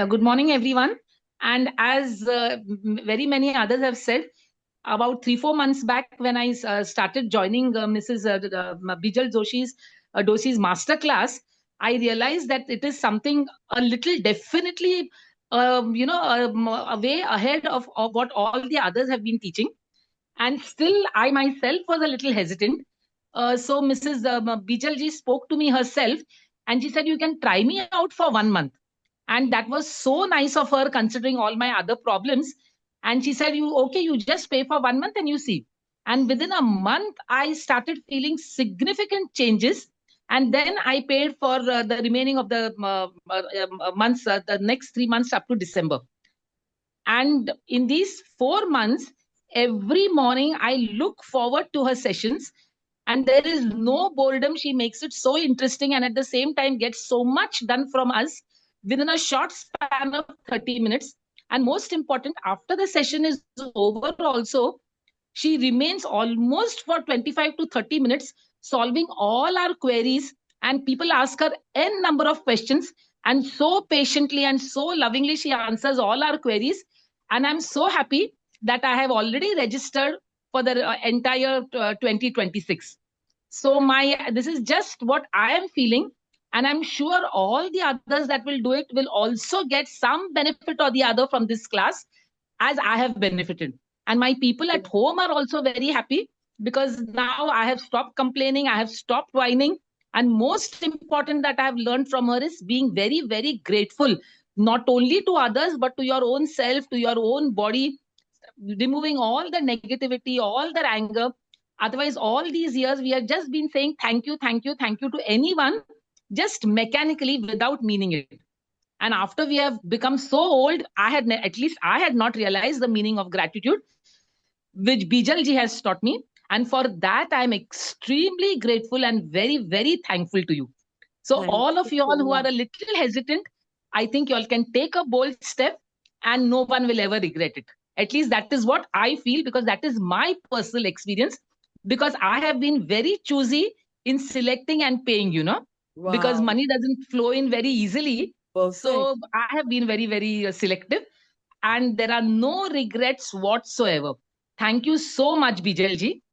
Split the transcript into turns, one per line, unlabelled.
Good morning, everyone. And as very many others have said, about 3-4 months back, when I started joining Mrs. Bijal Doshi's master class, I realized that it is something a little definitely, a way ahead of what all the others have been teaching. And still, I myself was a little hesitant. So Mrs. Bijal ji spoke to me herself, and she said, "You can try me out for 1 month." And that was so nice of her, considering all my other problems. And she said, you just pay for 1 month and you see. And within a month, I started feeling significant changes. And then I paid for the remaining of the months, the next 3 months up to December. And in these 4 months, every morning I look forward to her sessions, and there is no boredom. She makes it so interesting, and at the same time gets so much done from us within a short span of 30 minutes. And most important, after the session is over also, she remains almost for 25 to 30 minutes solving all our queries, and people ask her n number of questions, and so patiently and so lovingly she answers all our queries. And I'm so happy that I have already registered for the entire 2026. So my this is just what I am feeling, and I'm sure all the others that will do it will also get some benefit or the other from this class, as I have benefited. And my people at home are also very happy, because now I have stopped complaining, I have stopped whining. And most important that I have learned from her is being very, very grateful, not only to others, but to your own self, to your own body, removing all the negativity, all the anger. Otherwise, all these years, we have just been saying thank you, thank you, thank you to anyone, just mechanically without meaning it. And after we have become so old, at least I had not realized the meaning of gratitude, which Bijal ji has taught me. And for that, I'm extremely grateful and very, very thankful to you. So
Thank
all of
you
you all
so
who are
much.
a little hesitant, I think you all can take a bold step, and no one will ever regret it. At least that is what I feel, because that is my personal experience. Because I have been very choosy in selecting and paying, because
Wow.
money doesn't flow in very easily.
Perfect.
So I have been very, very selective, and there are no regrets whatsoever. Thank you so much, Bijal ji.